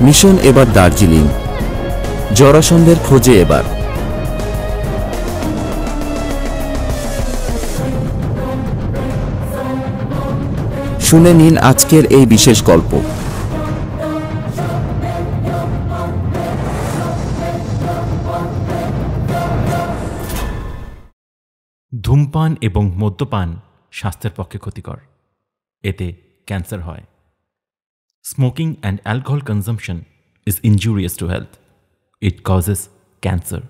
Mission এবার দার্জিলিং, জরাসন্ধের খোঁজে এবার। শুনে নিন আজকের এই বিশেষ গল্প। ধূমপান এবং মদ্যপান স্বাস্থ্যের পক্ষে ক্ষতিকর, এতে ক্যান্সার হয়। Smoking and alcohol consumption is injurious to health. It causes cancer.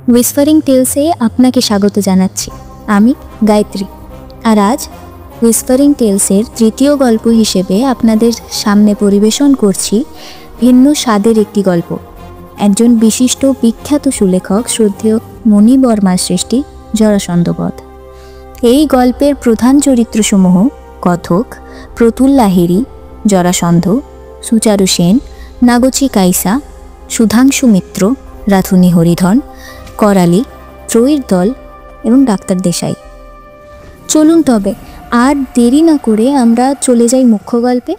Whispering টেলসে আপনাকে স্বাগত জানাচ্ছি। আমি গায়ত্রী, আর আজ হুইসপারিং টেলসের তৃতীয় গল্প হিসেবে আপনাদের সামনে পরিবেশন করছি ভিন্ন স্বাদের একটি গল্প। একজন বিশিষ্ট বিখ্যাত সুলেখক শ্রদ্ধেয় মণি বর্মার সৃষ্টি জরাসন্ধ বধ। এই গল্পের প্রধান চরিত্রসমূহ কথক, প্রতুল লাহিড়ী, জরাসন্ধ, সুচারু সেন, নাগচি কাইসা, সুধাংশু মিত্র, রাধুনী হরিধন, করালি, ত্রয়ীর দল এবং ডাক্তার দেশাই। চলুন তবে আর দেরি না করে আমরা চলে যাই মুখ্য গল্পে।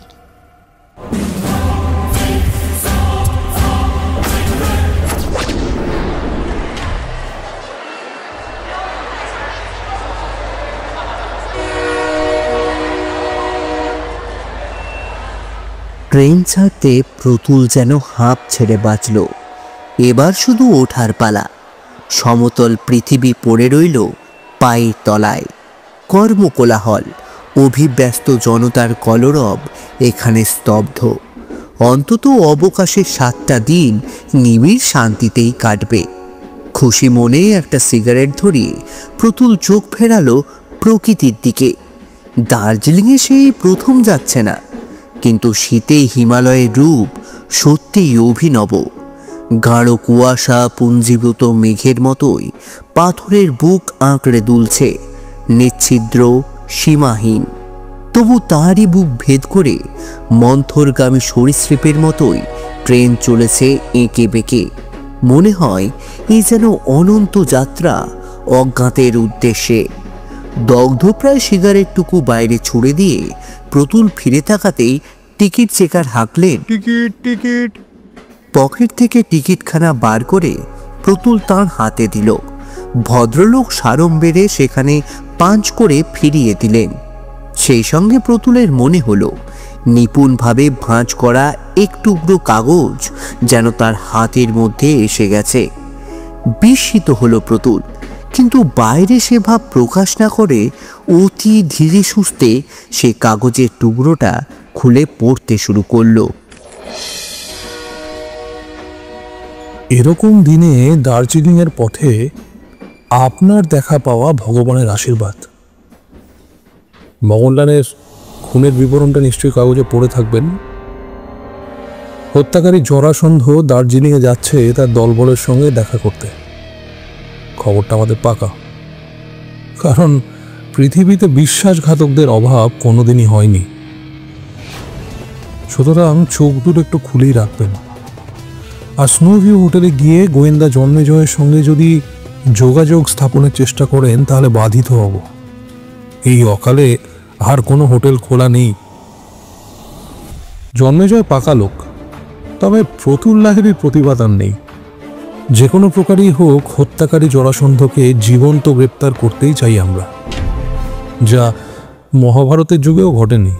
ট্রেন ছাড়তে প্রতুল যেন হাঁপ ছেড়ে বাঁচল। এবার শুধু ওঠার পালা। সমতল পৃথিবী পড়ে রইল পায়ের তলায়। কর্মকোলাহল, অভিব্যস্ত জনতার কলরব এখানে স্তব্ধ। অন্তত অবকাশের 7টা দিন নিবিড় শান্তিতেই কাটবে। খুশি মনে একটা সিগারেট ধরিয়ে প্রতুল চোখ ফেরালো প্রকৃতির দিকে। দার্জিলিংয়ে সেই প্রথম যাচ্ছে না, কিন্তু শীতে হিমালয়ের রূপ সত্যিই অভিনব। গাঢ় কুয়াশা পুঞ্জীভূত মেঘের মতোই পাথরের বুক আঁকড়ে দুলছে, নিচ্ছিদ্র সীমাহীন। তবু তারই বুক ভেদ করে মন্থরগামী সরীসৃপের মতোই ট্রেন চলেছে এঁকে বেঁকে। মনে হয় এই যেন অনন্ত যাত্রা অজ্ঞাতের উদ্দেশ্যে। দগ্ধপ্রায় সিগারেটটুকু বাইরে ছুড়ে দিয়ে প্রতুল ফিরে তাকাতেই টিকিট চেকার হাঁকলেন, টিকিট টিকিট। পকেট থেকে টিকিটখানা বার করে প্রতুল তাঁর হাতে দিল। ভদ্রলোক সাড়ম্বরে সেখানে পাঁচ করে ফিরিয়ে দিলেন। সেই সঙ্গে প্রতুলের মনে হলো নিপুণভাবে ভাঁজ করা এক টুকরো কাগজ যেন তার হাতের মধ্যে এসে গেছে। বিস্মিত হলো প্রতুল, কিন্তু বাইরে সে ভাব প্রকাশ না করে অতি ধীরে সুস্থে সে কাগজের টুকরোটা খুলে পড়তে শুরু করলো। এরকম দিনে দার্জিলিংয়ের পথে আপনার দেখা পাওয়া ভগবানের আশীর্বাদ। মগনলালের খুনের বিবরণটা নিশ্চয়ই কাগজে পড়ে থাকবেন। হত্যাকারী জরাসন্ধ দার্জিলিংয়ে যাচ্ছে তার দলবলের সঙ্গে দেখা করতে। খবরটা আমাদের পাকা, কারণ পৃথিবীতে বিশ্বাসঘাতকদের অভাব কোনোদিনই হয়নি। সুতরাং চোখ দুটো একটু খুলেই রাখবেন। আর স্নোভিউ হোটেলে গিয়ে গোয়েন্দা জন্মেজয়ের সঙ্গে যদি যোগাযোগ স্থাপনের চেষ্টা করেন তাহলে বাধিত হব। এই অকালে আর কোনো হোটেল খোলা নেই। জন্মেজয় পাকা লোক, তবে প্রতুল লাহিড়ীর প্রতিবাদ আর নেই। যে কোনো প্রকারই হোক হত্যাকারী জরাসন্ধকে জীবন্ত গ্রেপ্তার করতেই চাই আমরা, যা মহাভারতের যুগেও ঘটেনি।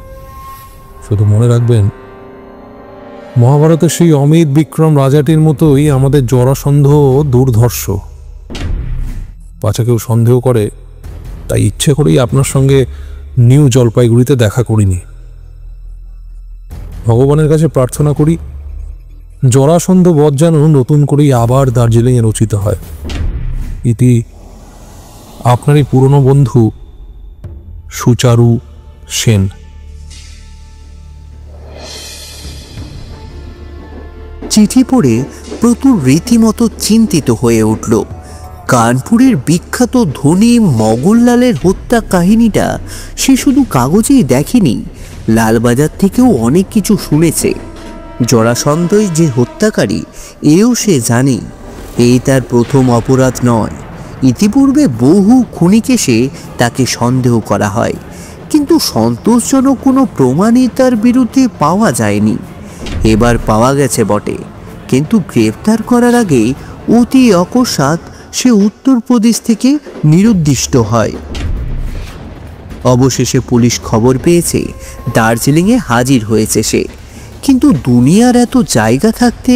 শুধু মনে রাখবেন, মহাভারতের সেই অমিত বিক্রম রাজাটির মতোই আমাদের জরাসন্ধ দুর্ধর্ষ। পাছা কেউ সন্দেহ করে, তাই ইচ্ছে করেই আপনার সঙ্গে নিউ জলপাইগুড়িতে দেখা করিনি। ভগবানের কাছে প্রার্থনা করি জরাসন্ধ বধ যেন নতুন করেই আবার দার্জিলিংয়ে রচিত হয়। ইতি আপনারই পুরনো বন্ধু সুচারু সেন। চিঠি পড়ে প্রতুল রীতিমতো চিন্তিত হয়ে উঠল। কানপুরের বিখ্যাত ধনী মগনলালের হত্যা কাহিনীটা সে শুধু কাগজেই দেখেনি, লালবাজার থেকেও অনেক কিছু শুনেছে। জরাসন্ধই যে হত্যাকারী এও সে জানে। এই তার প্রথম অপরাধ নয়। ইতিপূর্বে বহু খুনি কেসে তাকে সন্দেহ করা হয়, কিন্তু সন্তোষজনক কোনো প্রমাণই তার বিরুদ্ধে পাওয়া যায়নি। এবার পাওয়া গেছে বটে, কিন্তু গ্রেফতার করার আগেই অতি অকস্মাৎ সে উত্তরপ্রদেশ থেকে নিরুদ্দিষ্ট হয়। অবশেষে পুলিশ খবর পেয়েছে দার্জিলিংয়ে হাজির হয়েছে সে। কিন্তু দুনিয়ার এত জায়গা থাকতে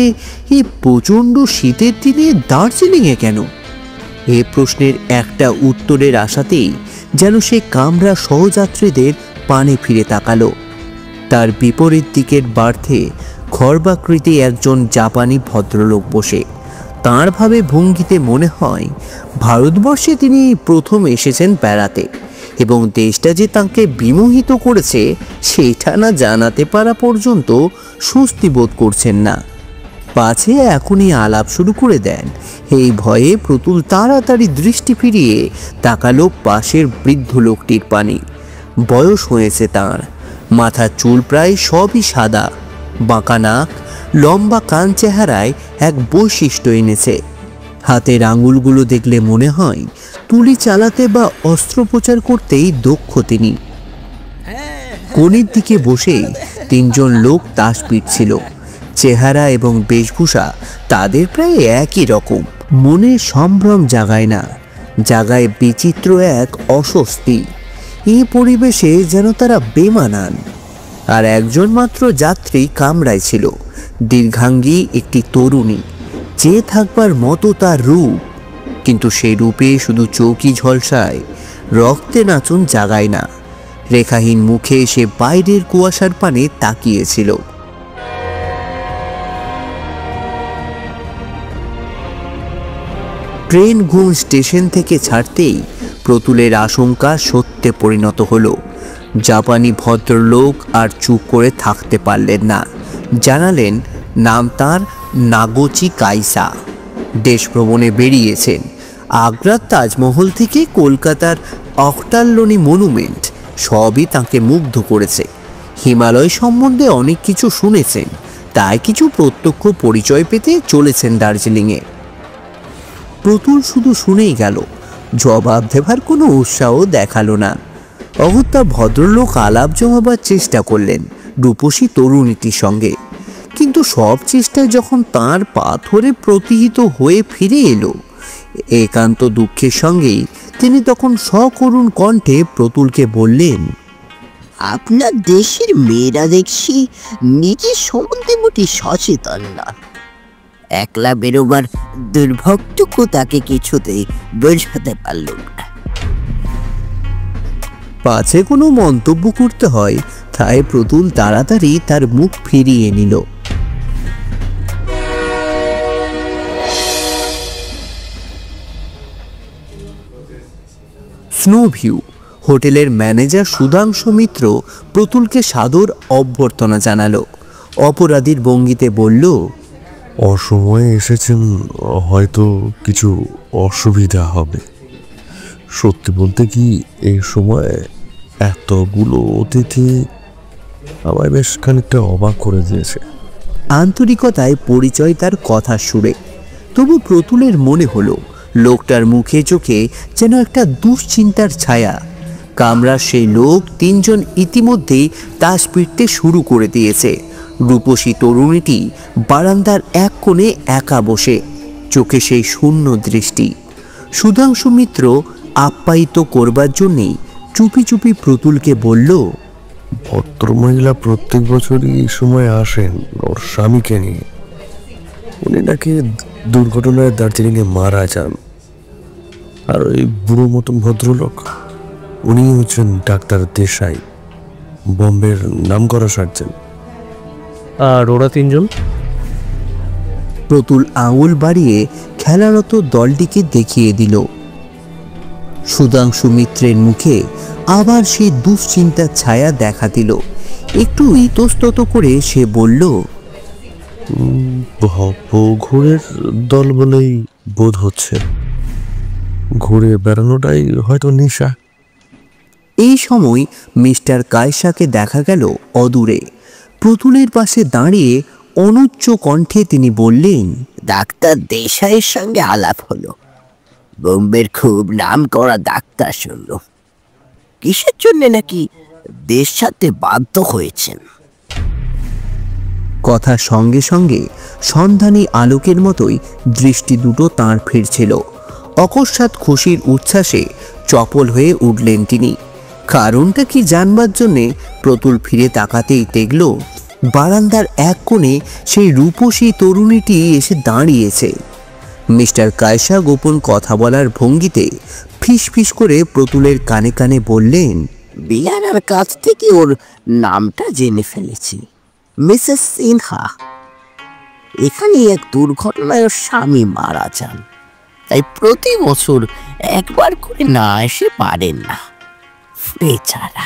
এই প্রচণ্ড শীতের দিনে দার্জিলিংয়ে কেন? এ প্রশ্নের একটা উত্তরের আশাতেই যেন সে কামরা সহযাত্রীদের পানে ফিরে তাকালো। তার বিপরীত দিকের বার্থে খর্বাকৃতি একজন জাপানি ভদ্রলোক বসে। তাঁর ভাবে ভঙ্গিতে মনে হয় ভারতবর্ষে তিনি প্রথম এসেছেন বেড়াতে, এবং দেশটা যে তাঁকে বিমোহিত করেছে সেটা না জানাতে পারা পর্যন্ত স্বস্তি বোধ করছেন না। পাছে এখনই আলাপ শুরু করে দেন, এই ভয়ে প্রতুল তাড়াতাড়ি দৃষ্টি ফিরিয়ে তাকালো পাশের বৃদ্ধ লোকটির পানে। বয়স হয়েছে তাঁর, মাথার চুল প্রায় সবই সাদা, বাঁকা নাক, লম্বা কান চেহারায় এক বৈশিষ্ট্য এনেছে। হাতের আঙুলগুলো দেখলে মনে হয় তুলি চালাতে বা অস্ত্রোপচার করতেই দক্ষ তিনি। কোণের দিকে বসে তিনজন লোক তাস পিটছিল। চেহারা এবং বেশভূষা তাদের প্রায় একই রকম। মনে সম্ভ্রম জাগায় না, জাগায় বিচিত্র এক অস্বস্তি। এই পরিবেশে যেন তারা বেমানান। আর একজন মাত্র যাত্রী কামরায় ছিল, দীর্ঘাঙ্গী একটি তরুণী, যে থাকবার মতো তার রূপ, কিন্তু সেই রূপে শুধু চৌকি ঝলসায়, রক্তে নাচন জাগায় না। রেখাহীন মুখে সে বাইরের কুয়াশার পানে তাকিয়েছিল। ট্রেন ঘুম স্টেশন থেকে ছাড়তেই প্রতুলের আশঙ্কা সত্যে পরিণত হলো। জাপানি ভদ্রলোক আর চুপ করে থাকতে পারলেন না। জানালেন নাম তাঁর নাগোচি কাইসা, দেশ ভ্রমণে বেরিয়েছেন। আগ্রার তাজমহল থেকে কলকাতার অক্টালনি মনুমেন্ট সবই তাঁকে মুগ্ধ করেছে। হিমালয় সম্বন্ধে অনেক কিছু শুনেছেন, তাই কিছু প্রত্যক্ষ পরিচয় পেতে চলেছেন দার্জিলিংয়ে। প্রতুল শুধু শুনেই গেল, জবাব দেবার কোনো উৎসাহ দেখালো না। অগত্যা ভদ্রলোক আলাপ জমাবার চেষ্টা করলেন রূপসী তরুণীটির সঙ্গে, কিন্তু সব চেষ্টায় যখন তাঁর পাথরে প্রতিহিত হয়ে ফিরে এলো, একান্ত দুঃখের সঙ্গেই তিনি তখন সকরুণ কণ্ঠে প্রতুলকে বললেন, আপনার দেশের মেয়েরা দেখছি নিজের সম্বন্ধে মোটি সচেতন না। একলা বেরোবার দুর্ভোগটুকু তাকে কিছুতেই বোঝাতে পারল না। পাছে কোনো মন্তব্য করতে হয়, তাই প্রতুল তাড়াতাড়ি তার মুখ ফিরিয়ে নিল। স্নো ভিউ হোটেলের ম্যানেজার সুধাংশু মিত্র প্রতুলকে সাদর অভ্যর্থনা জানালো। অপরাধীর ভঙ্গিতে বলল, অসময়ে এসেছেন, হয়তো কিছু অসুবিধা হবে। সত্যি বলতে কি, এই সময় এতগুলো অতিথি আমায় বেশ খানিকটা অবাক করে দিয়েছে। আন্তরিকতায় পরিচয় তার কথার সুরে। তবু প্রতুলের মনে হলো লোকটার মুখে চোখে যেন একটা দুশ্চিন্তার ছায়া। কামরার সেই লোক তিনজন ইতিমধ্যেই তাস পিটতে শুরু করে দিয়েছে। রূপসী তরুণীটি বারান্দার এক কোণে একা বসে, চোখে সেই শূন্য দৃষ্টি। সুধাংশু মিত্র আপ্যায়িত করবার জন্যেই চুপি চুপি প্রতুলকে বলল, ভদ্রমহিলা প্রত্যেক বছরই এই সময় আসেন ওর স্বামীকে নিয়ে। উনি নাকি দুর্ঘটনায় দার্জিলিংয়ে মারা যান। আর ওই বুড়ো মতন ভদ্রলোক, উনি হচ্ছেন ডাক্তার দেশাই, বোম্বের নামকরা সার্জন। আর ওরা তিনজন? প্রতুল আঙুল বাড়িয়ে খেলারত দলটিকে দেখিয়ে দিল। সুধাংশু মিত্রের মুখে আবার সেই দুশ্চিন্তার ছায়া দেখা দিল। একটু ইতস্তত করে সে বলল, ঘোরের দল বলেই বোধ হচ্ছে। ঘুরে বেড়ানোটাই হয়তো নেশা। এই সময় মিস্টার কায়সাকে দেখা গেল অদূরে। প্রতুলের পাশে দাঁড়িয়ে অনুচ্চ কণ্ঠে তিনি বললেন, ডাক্তার দেশাইয়ের সঙ্গে আলাপ হলো। বোম্বের খুব নাম করা ডাক্তার শুনল। কিসের জন্য নাকি দেশ ছাড়তে বাধ্য হয়েছেন। কথার সঙ্গে সঙ্গে সন্ধানী আলোকের মতোই দৃষ্টি দুটো তাঁর ফিরছিল। অকস্মাৎ খুশির উচ্ছ্বাসে চপল হয়ে উঠলেন তিনি। কারণটা কি জানবার জন্যে প্রতুল ফিরে তাকাতেই দেখল বারান্দার এক কোণে সেই রূপসী তরুণীটি এসে দাঁড়িয়েছে। মিস্টার কায়সা গোপন কথা বলার ভঙ্গিতে ফিস ফিস করে প্রতুলের কানে কানে বললেন, বিয়ানার কাছ থেকে ওর নামটা জেনে ফেলেছি, মিসেস সিনহা। এখানে এক দুর্ঘটনায় ওর স্বামী মারা যান, তাই প্রতি বছর একবার করে না এসে পারেন না। বেচারা,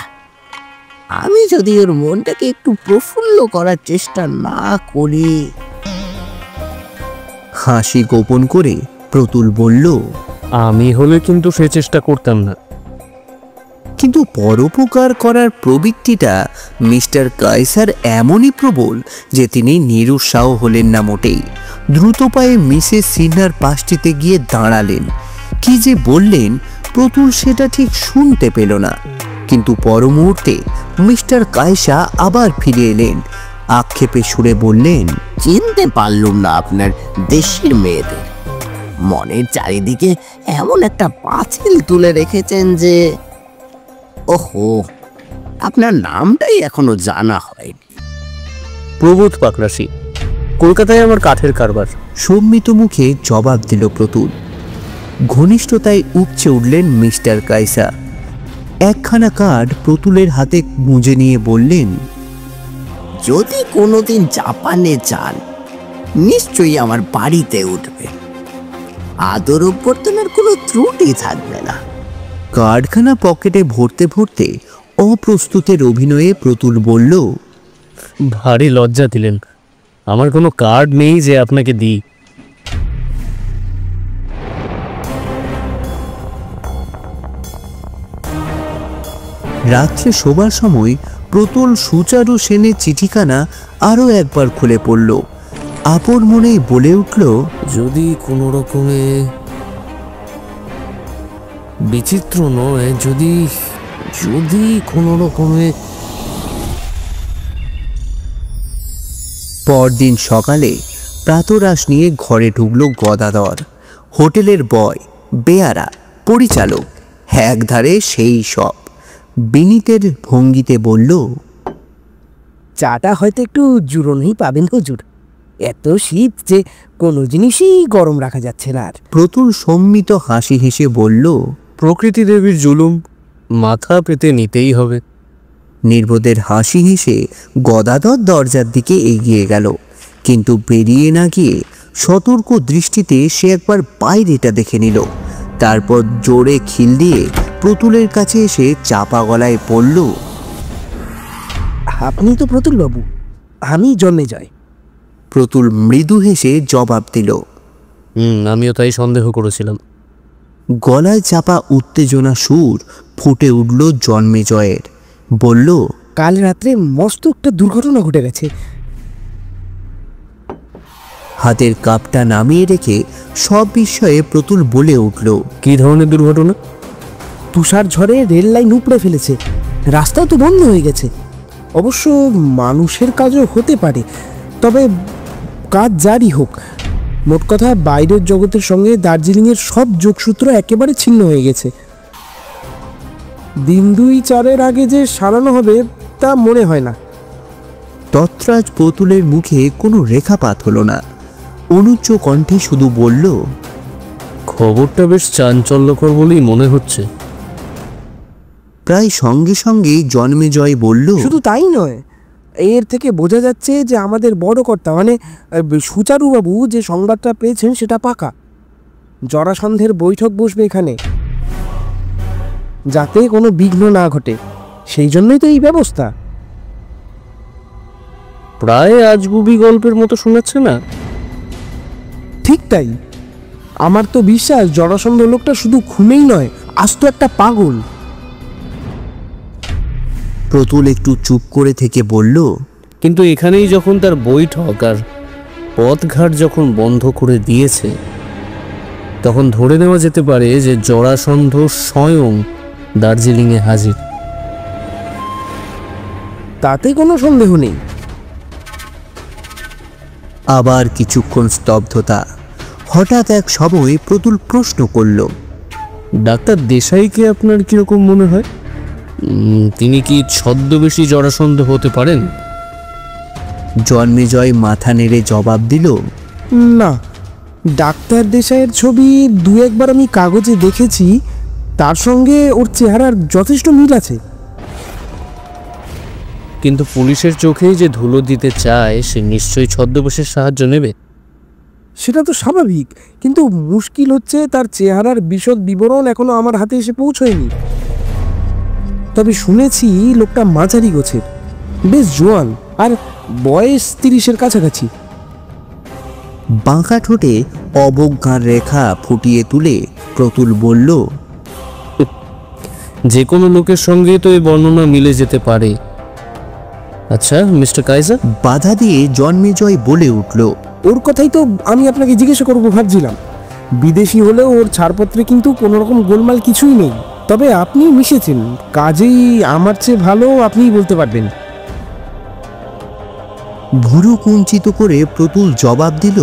আমি যদি ওর মনটাকে একটু প্রফুল্ল করার চেষ্টা না করি। হাসি গোপন করে প্রতুল বলল, আমি হলে কিন্তু সে চেষ্টা করতাম না। কিন্তু পরোপকার করার প্রবৃত্তিটা মিস্টার কায়সার এমনই প্রবল যে তিনি নিরুৎসাহ হলেন না মোটেই। দ্রুত পায়ে মিসেস সিনহার পাশটিতে গিয়ে দাঁড়ালেন। কি যে বললেন প্রতুল সেটা ঠিক শুনতে পেল না। কিন্তু পর মুহূর্তে মিস্টার কায়সা আবার ফিরে এলেন। আক্ষেপে সুরে বললেন, চিনতে পারলুম না আপনার দেশের মেয়েদের। মনের চারিদিকে এমন একটা পাঁচিল তুলে রেখেছেন যে, ওহো, আপনার নামটাই এখনো জানা হয়নি। প্রবোধ পাকরাশি, কলকাতায় আমার কাঠের কারবার। সম্মিত মুখে জবাব দিল প্রতুল। ঘনিষ্ঠতায় উপচে উঠলেন মিস্টার কায়সা। একখানা কার্ড প্রতুলের হাতে গুঁজে নিয়ে বললেন, যদি কোনোদিন জাপানে যান নিশ্চয়ই আমার বাড়িতে উঠবে। আদর অভ্যর্থনার কোনো ত্রুটি থাকবে না। কার্ডখানা পকেটে ভরতে ভরতে অপ্রস্তুতের অভিনয়ে প্রতুল বলল, ভারী লজ্জা দিলেন। আমার কোনো কার্ড নেই যে আপনাকে দিই। রাত্রে শোবার সময় প্রতুল সুচারু সেনের চিঠিখানা আরও একবার খুলে পড়ল। আপন মনেই বলে উঠল, যদি কোনো রকমে বিচিত্র নয়, যদি যদি কোনো রকমে। পরদিন সকালে প্রাতরাশ নিয়ে ঘরে ঢুকল গদাধর। হোটেলের বয়, বেয়ারা, পরিচালক একধারে সেই সব। বিনীতের ভঙ্গিতে বলল, চাটা হয়তো একটু জুড়োনই পাবেন হুজুর। এত শীত যে কোনো জিনিসই গরম রাখা যাচ্ছে না আর। প্রতুল সম্মিত হাসি হেসে বলল, প্রকৃতি দেবীর জুলুম মাথা পেতে নিতেই হবে। নির্বোধের হাসি হেসে গদাধর দরজার দিকে এগিয়ে গেল। কিন্তু বেরিয়ে না গিয়ে সতর্ক দৃষ্টিতে সে একবার বাইরেটা দেখে নিল। তারপর জোরে খিল দিয়ে প্রতুলের কাছে এসে চাপা গলায় পড়ল, আপনি তো প্রতুল বাবু, আমি জন্মেজয়। প্রতুল মৃদু হেসে জবাব দিল। আমিও তাই সন্দেহ করেছিলাম। গলায় চাপা উত্তেজনা সুর ফুটে উঠল জন্মেজয়ের। বলল, কাল রাত্রে মস্ত একটা দুর্ঘটনা ঘটে গেছে। হাতের কাপটা নামিয়ে রেখে সব বিষয়ে প্রতুল বলে উঠল, কি ধরনের দুর্ঘটনা? তুষার ঝড়ে রেল লাইন উপড়ে ফেলেছে, রাস্তাও তো বন্ধ হয়ে গেছে। অবশ্য মানুষের কাজও হতে পারে, তবে কাজ জারি হোক। মোট কথা বাইরের জগতের সঙ্গে দার্জিলিংয়ের সব যোগসূত্র একেবারে ছিন্ন হয়ে গেছে। দিন 2-4 আগে যে সারানো হবে তা মনে হয় না। তৎরাজ প্রতুলের মুখে কোনো রেখাপাত হলো না। অনুচ্চ কণ্ঠে শুধু বলল, খবরটা বেশ চাঞ্চল্যকর বলেই মনে হচ্ছে। প্রায় সঙ্গে সঙ্গেই জন্মেজয় বলল, শুধু তাই নয়, এর থেকে বোঝা যাচ্ছে যে আমাদের বড় কর্তা মানে সুচারুবাবু যে সংবাদটা পেয়েছেন সেটা পাকা। জরাসন্ধের বৈঠক বসবে এখানে, যাতে কোনো বিঘ্ন না ঘটে, সেই জন্যই তো এই ব্যবস্থা। প্রায় আজগুবি গল্পের মতো শোনাচ্ছে না? ঠিক তাই। আমার তো বিশ্বাস জরাসন্ধ লোকটা শুধু খুনেই নয়, আস্ত একটা পাগল। প্রতুল একটু চুপ করে থেকে বলল, কিন্তু এখানেই যখন তার বৈঠক আর পথঘাট যখন বন্ধ করে দিয়েছে, তখন ধরে নেওয়া যেতে পারে যে জরাসন্ধ স্বয়ং দার্জিলিংয়ে হাজির। তাতে কোনো সন্দেহ নেই। আবার কিছুক্ষণ স্তব্ধতা। হঠাৎ এক সময় প্রতুল প্রশ্ন করল, ডাক্তার দেশাইকে আপনার কিরকম মনে হয়? তিনি কি ছদ্মবেশী জরাসন্ধ হতে পারেন? জন্মেজয় মাথা নেড়ে জবাব দিল, না, ডাক্তার দেশাইয়ের ছবি দু একবার আমি কাগজে দেখেছি, তার সঙ্গে ওর চেহারার যথেষ্ট মিল আছে। কিন্তু পুলিশের চোখেই যে ধুলো দিতে চায়, সে নিশ্চয়ই ছদ্মবেশের সাহায্য নেবে। সেটা তো স্বাভাবিক, কিন্তু মুশকিল হচ্ছে তার চেহারার বিশদ বিবরণ এখনো আমার হাতে এসে পৌঁছয়নি। তবে শুনেছি লোকটা মাঝারি গোছের, বেশ জোয়ান, আর বয়স 30-এর কাছাকাছি। বাঁকা ঠোঁটে অবজ্ঞার রেখা ফুটিয়ে তুলে প্রতুল বলল, যে কোনো লোকের সঙ্গে তো এই বর্ণনা মিলে যেতে পারে। আচ্ছা মিস্টার কাইজার। বাধা দিয়ে জন্মেজয় বলে উঠল, ওর কথাই তো আমি আপনাকে জিজ্ঞাসা করবো ভাবছিলাম। বিদেশি হলেও ওর ছাড়পত্রে কিন্তু কোনো রকম গোলমাল কিছুই নেই। তবে আপনি মিশেছেন, কাজেই আমার চেয়ে ভালো আপনিই বলতে পারবেন। ভুরু কুঞ্চিত করে প্রতুল জবাব দিল,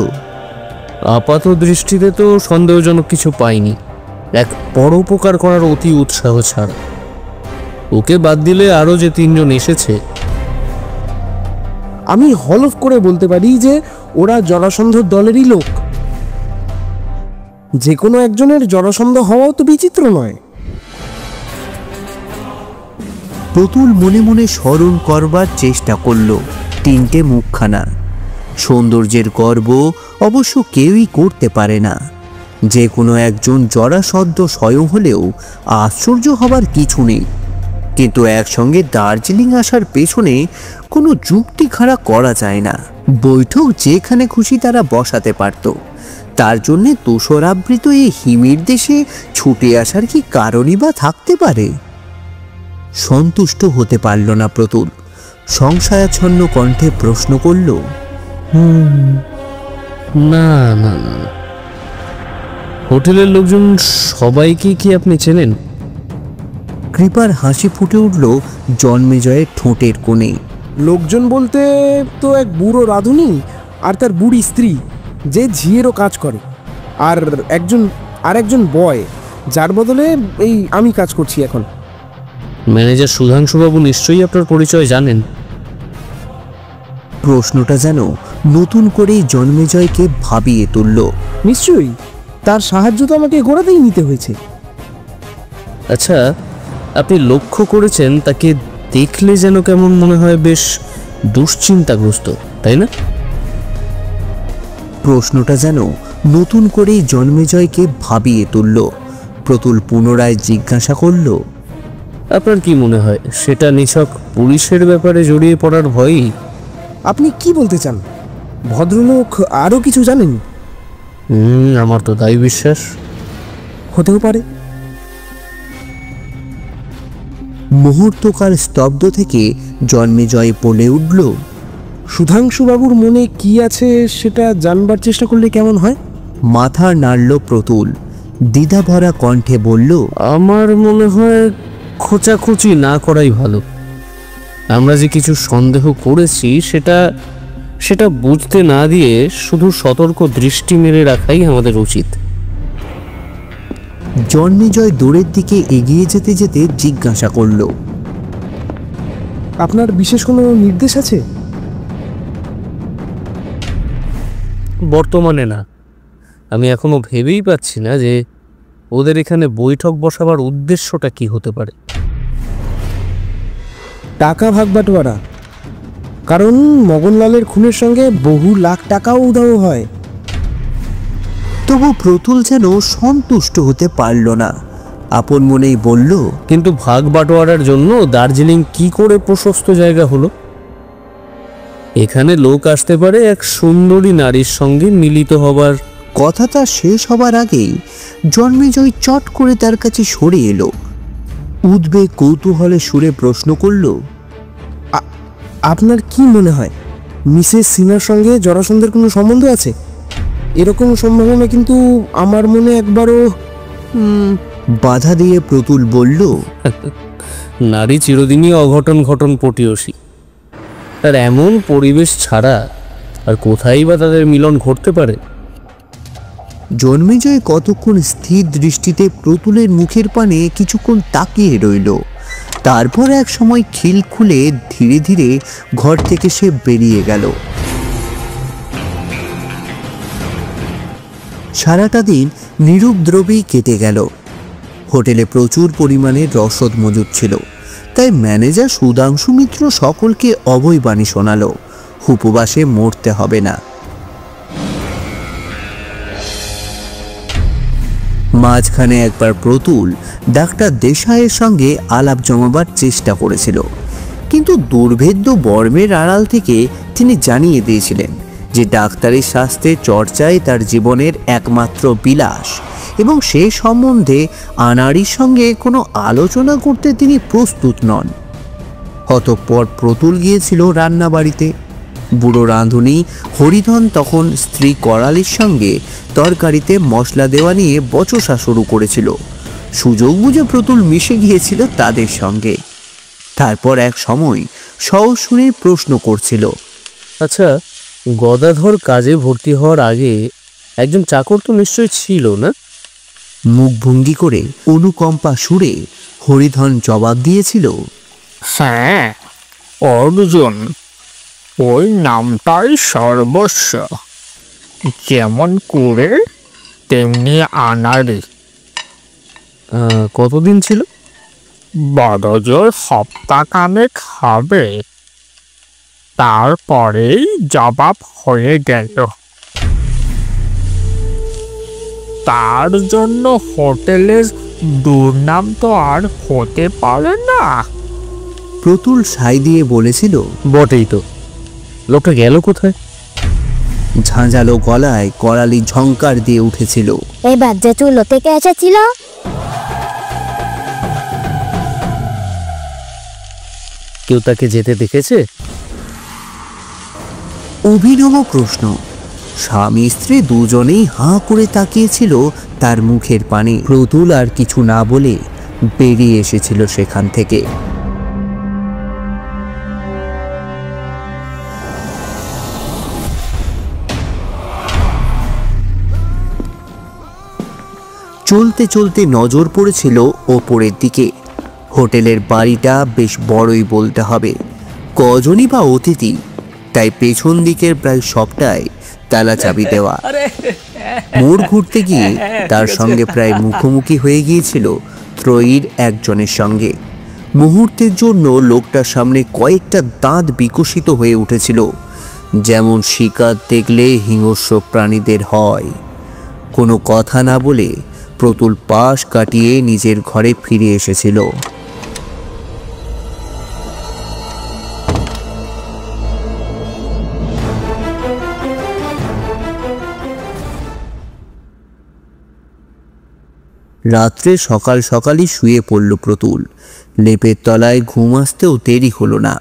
আপাত দৃষ্টিতে তো সন্দেহজনক কিছু পাইনি, এক পরোপকার করার অতি উৎসাহ ছাড়া। ওকে বাদ দিলে আরও যে 3 জন এসেছে, আমি হলফ করে বলতে পারি যে ওরা জরাসন্ধর দলেরই লোক। যে কোনো একজনের জরাসন্ধ হওয়াও তো বিচিত্র নয়। প্রতুল মনে মনে স্মরণ করবার চেষ্টা করল 3টে মুখখানা। সৌন্দর্যের গর্ব অবশ্য কেউই করতে পারে না। যে কোনো একজন জরাসন্ধ স্বয়ং হলেও আশ্চর্য হবার কিছু নেই। কিন্তু একসঙ্গে দার্জিলিং আসার পেছনে কোনো যুক্তি খাড়া করা যায় না। বৈঠক যেখানে খুশি তারা বসাতে পারত, তার জন্যে তুষরাবৃত এই হিমির দেশে ছুটে আসার কি কারণই বা থাকতে পারে? সন্তুষ্ট হতে পারল না প্রতুল। সংশয়াচ্ছন্ন কণ্ঠে প্রশ্ন করল, না না না, হোটেলের লোকজন সবাইকে কি আপনি চেনেন? কৃপার হাসি ফুটে উঠল জন্মেজয়ের ঠোঁটের কোণে। লোকজন বলতে তো এক বুড়ো রাঁধুনি আর তার বুড়ি স্ত্রী, যে ঝিয়েরও কাজ করে, আর একজন বয়, যার বদলে এই আমি কাজ করছি এখন। ম্যানেজার সুধাংশুবাবু নিশ্চয়ই আপনার পরিচয় জানেন। প্রশ্নটা যেন নতুন করেই জন্মেজয়কে ভাবিয়ে তুলল। নিশ্চয়ই, তার সাহায্য তো আমাকে গোড়াতেই নিতে হয়েছে। আচ্ছা, আপনি লক্ষ্য করেছেন তাকে দেখলে যেন কেমন মনে হয়, বেশ দুশ্চিন্তাগ্রস্ত, তাই না? প্রশ্নটা যেন নতুন করেই জন্মেজয়কে ভাবিয়ে তুলল। প্রতুল পুনরায় জিজ্ঞাসা করল, আপনার কি মনে হয় সেটা নিছক পুলিশের ব্যাপারে জড়িয়ে পড়ার ভয়ই? আপনি কি বলতে চান? ভদ্রলোক আরও কিছু জানেন? আমার তো তাই বিশ্বাস। হতেও পারে। মুহূর্তকাল স্তব্ধ থেকে জন্মেজয় বলে উঠল, সুধাংশুবাবুর মনে কি আছে সেটা জানবার চেষ্টা করলে কেমন হয়? মাথা নাড়ল প্রতুল। দ্বিধা ভরা কণ্ঠে বলল, আমার মনে হয় খোঁচাখুচি না করাই ভালো। আমরা যে কিছু সন্দেহ করেছি সেটা বুঝতে না দিয়ে শুধু সতর্ক দৃষ্টি মেরে রাখাই আমাদের উচিত। জন্মেজয় দূরের দিকে এগিয়ে যেতে যেতে জিজ্ঞাসা করল, আপনার বিশেষ কোনো নির্দেশ আছে? বর্তমানে না। আমি এখনো ভেবেই পাচ্ছি না যে ওদের এখানে বৈঠক বসাবার উদ্দেশ্যটা কি হতে পারে। টাকা ভাগ বাটোয়ারা, কারণ মগনলালের খুনের সঙ্গে বহু লাখ টাকাও উধাও হয়। তবু প্রতুল যেন সন্তুষ্ট হতে পারল না। আপন মনেই বলল, কিন্তু ভাগ বাটোয়ারার জন্য দার্জিলিং কি করে প্রশস্ত জায়গা হলো? এখানে লোক আসতে পারে এক সুন্দরী নারীর সঙ্গে মিলিত হবার। কথাটা শেষ হবার আগেই জন্মেজয় চট করে তার কাছে সরে এলো। উদ্বেগ কৌতূহলে সুরে প্রশ্ন করল, আপনার কি মনে হয় মিসেস সিনহার সঙ্গে জরাসন্ধের কোনো সম্বন্ধ আছে? এরকম সম্ভাবনা কিন্তু আমার মনে একবারও। বাধা দিয়ে প্রতুল বলল, নারী চিরদিনই অঘটন ঘটন পটিয়সী। আর এমন পরিবেশ ছাড়া আর কোথায় বা তাদের মিলন ঘটতে পারে? জন্মেজয় কতক্ষণ স্থির দৃষ্টিতে প্রতুলের মুখের পানে কিছুক্ষণ তাকিয়ে রইল। তারপর এক সময় খিল খুলে ধীরে ধীরে ঘর থেকে সে বেরিয়ে গেল। সারাটা দিন নিরুপদ্রবেই কেটে গেল। হোটেলে প্রচুর পরিমাণে রসদ মজুদ ছিল, তাই ম্যানেজার সুধাংশু মিত্র সকলকে অভয় বাণী শোনালো, উপবাসে মরতে হবে না। মাঝখানে একবার প্রতুল ডাক্তার দেশাইয়ের সঙ্গে আলাপ জমাবার চেষ্টা করেছিল, কিন্তু দুর্ভেদ্য বর্মের আড়াল থেকে তিনি জানিয়ে দিয়েছিলেন যে ডাক্তারি শাস্ত্রের চর্চাই তার জীবনের একমাত্র বিলাস এবং সে সম্বন্ধে আনাড়ির সঙ্গে কোনো আলোচনা করতে তিনি প্রস্তুত নন। অতঃপর প্রতুল গিয়েছিল রান্নাবাড়িতে। বুড়ো রাঁধুনি হরিধন তখন স্ত্রী করালির সঙ্গে তরকারিতে মশলা দেওয়া নিয়ে বচসা শুরু করেছিল। সুযোগ বুঝে প্রতুল মিশে গিয়েছিল তাদের সঙ্গে। তারপর এক সময় সহজ শুনে প্রশ্ন করছিল, আচ্ছা, গদাধর কাজে ভর্তি হওয়ার আগে একজন চাকর তো নিশ্চয়ই ছিল না? মুখভঙ্গি করে অনুকম্পা সুরে হরিধন জবাব দিয়েছিল, হ্যাঁ, অর্জুন। ওই নামটাই সর্বস্ব। যেমন করে তেমনি আনাড়ি। কতদিন ছিল? বড়জোর সপ্তাহখানেক হবে। তারপরেই জবাব হয়ে গেল। তার জন্য হোটেলের দুর্নাম তো আর হতে পারে না। প্রতুল সাই দিয়ে বলেছিল, বটেই তো। লোকটা গেল কোথায়? ঝাঁঝালো গলায় করালি ঝংকার দিয়ে উঠেছিল, এবার যে চুলো থেকে এসেছিল। কেউ তাকে যেতে দেখেছে? অভিনব প্রশ্ন। স্বামী স্ত্রী দুজনেই হাঁ করে তাকিয়েছিল তার মুখের পানে। প্রতুল আর কিছু না বলে বেরিয়ে এসেছিল সেখান থেকে। চলতে চলতে নজর পড়েছিল ওপরের দিকে। হোটেলের বাড়িটা বেশ বড়ই বলতে হবে। কজনই বা অতিথি, তাই পেছন দিকের প্রায় সবটাই তালা চাবি দেওয়া। মোড় ঘুরতে গিয়ে তার সঙ্গে প্রায় মুখোমুখি হয়ে গিয়েছিল ত্রয়ীর একজনের সঙ্গে। মুহূর্তের জন্য লোকটার সামনে কয়েকটা দাঁত বিকশিত হয়ে উঠেছিল, যেমন শিকার দেখলে হিংস্র প্রাণীদের হয়। কোনো কথা না বলে প্রতুল পাশ কাটিয়ে নিজের ঘরে ফিরে এসেছিল। রাত্রে সকাল সকালই শুয়ে পড়ল প্রতুল। লেপের তলায় ঘুম আসতেও দেরি হলো না।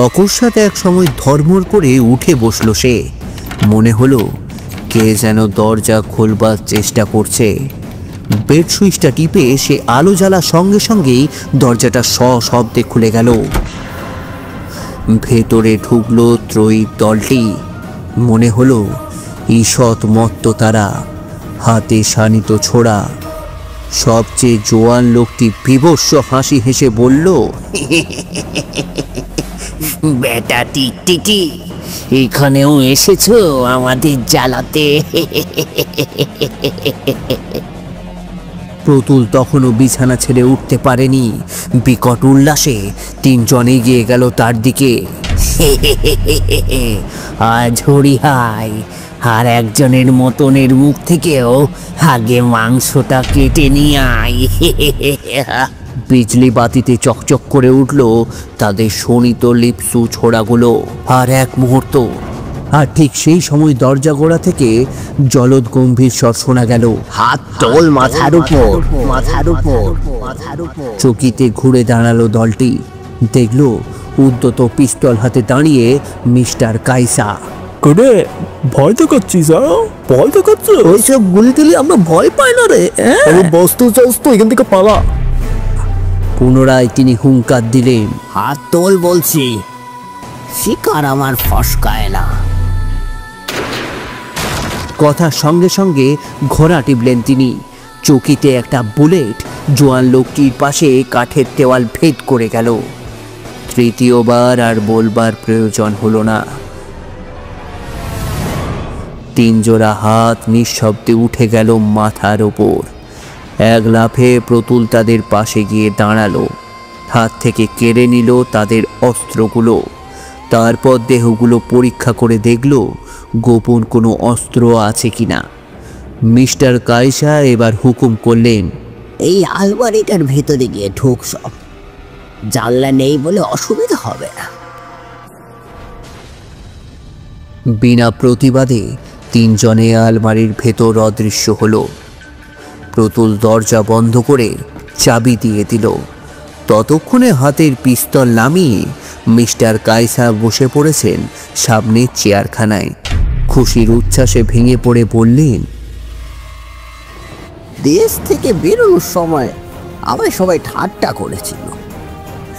অকস্মাৎ এক সময় ধর্মর করে উঠে বসল সে। মনে হলো কে যেন দরজা খোলবার চেষ্টা করছে। বেড সুইচটা টিপে সে আলো জ্বালার সঙ্গে সঙ্গেই দরজাটা সশব্দে খুলে গেল। ভেতরে ঢুকলো ত্রয়ীর দলটি। মনে হলো ঈষৎ মত্ত তারা, হাতে শানিত ছোড়া। সবচেয়ে জোয়ান লোকটি বিভৎস হাসি হেসে বলল, বেটা টিকটিকি, এখানেও এসেছো আমাদের জ্বালাতে। প্রতুল তখনও বিছানা ছেড়ে উঠতে পারেনি। বিকট উল্লাসে তিনজন এগিয়ে গেল তার দিকে। আজ হরিহাই, আর একজনের মতনের মুখ থেকেও আগে মাংসটা কেটে নিয়ে আয়। বিজলি বাতিতে চকচক করে উঠল তাদের শোণিত লিপসু ছোড়াগুলো। আর এক মুহূর্ত, আর ঠিক সেই সময় দরজা গোড়া থেকে জলদ গম্ভীর স্বর শোনা গেল, হাত তোল মাথার উপর, মাথার উপর, মাথার উপর। চকিতে ঘুরে দাঁড়ালো দলটি। দেখল উদ্যত পিস্তল হাতে দাঁড়িয়ে মিস্টার কাইসা। করে ভয় তো করছিস? ভয় তো করছো? ওইসব গুলি দিলে আমরা ভয় পাই না রে। বস্তু চাস তো এখান থেকে পালা। পুনরায় তিনি হুঙ্কার দিলেন, হাত তোল বলছি, শিকার আমার ফসকায় না। কথার সঙ্গে সঙ্গে ঘোড়া টিপলেন তিনি। চকিতে একটা বুলেট জোয়ান লোকটির পাশে কাঠের দেওয়াল ভেদ করে গেল। তৃতীয়বার আর বলবার প্রয়োজন হলো না। 3 জোড়া হাত নিঃশব্দে উঠে গেল মাথার ওপর। এক লাফে প্রতুল তাদের পাশে গিয়ে দাঁড়ালো, হাত থেকে কেড়ে নিল তাদের অস্ত্রগুলো। তারপর দেহগুলো পরীক্ষা করে দেখল গোপন কোনো অস্ত্র আছে কিনা। মিস্টার কায়সা এবার হুকুম করলেন, এই আলমারিটার ভেতরে গিয়ে ঢুক সব, জানলা নেই বলে অসুবিধা হবে না। বিনা প্রতিবাদে 3 জনে আলমারির ভেতর অদৃশ্য হলো। প্রতুল দরজা বন্ধ করে চাবি দিয়ে দিল। ততক্ষণে হাতের পিস্তল নামিয়ে মিস্টার কায়সা বসে পড়েছেন সামনের চেয়ারখানায়। খুশির উচ্ছ্বাসে ভেঙে পড়ে বললেন, দেশ থেকে বেরোনোর সময় আমায় সবাই ঠাট্টা করেছিল,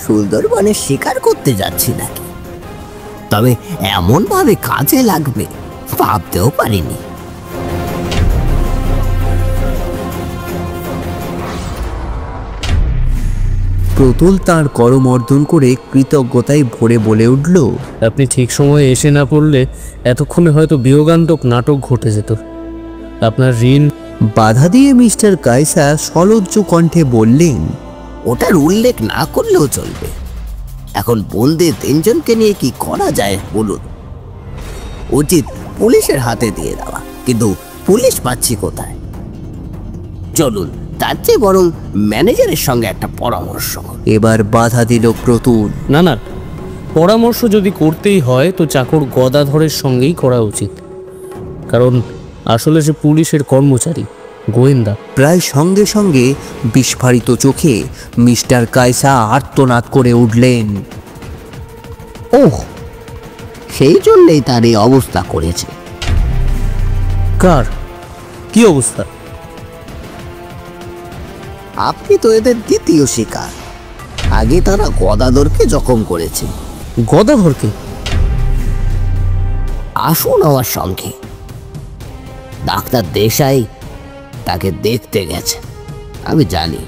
সুন্দরবনে শিকার করতে যাচ্ছি নাকি। তবে এমন ভাবে কাজে লাগবে ভাবতেও পারিনি। প্রতুল তাঁর করমর্দন করে কৃতজ্ঞতায় ভরে বলে উঠল, আপনি ঠিক সময়ে এসে না পড়লে এতক্ষণে হয়তো বিয়োগান্তক নাটক ঘটে যেত। আপনার ঋণ। বাধা দিয়ে মিস্টার কায়সা সলজ্জ কণ্ঠে বললেন, ওটার উল্লেখ না করলেও চলবে। এখন বন্দী 3 জনকে নিয়ে কি করা যায় বলুন? উচিত পুলিশের হাতে দিয়ে দেওয়া, কিন্তু পুলিশ পাচ্ছি কোথায়? চলুন তার চেয়ে বরং ম্যানেজারের সঙ্গে একটা পরামর্শ। এবার বাধা দিল প্রতুল। না না, পরামর্শ যদি করতেই হয় তো চাকর গদাধরের সঙ্গেই করা উচিত, কারণ আসলে সে পুলিশের কর্মচারী, গোয়েন্দা। প্রায় সঙ্গে সঙ্গে বিস্ফারিত চোখে মিস্টার কায়সা আর্তনাদ করে উঠলেন, ওহ, সেই জন্যই তার এই অবস্থা করেছে। কার কি অবস্থা? আপনি তো এদের দ্বিতীয় শিকার। আগে তারা গদাধরকে জখম করেছে। গদাধরকে? আসুন আমার সঙ্গে। ডাক্তার দেশাই তাকে দেখতে গেছে, আমি জানি।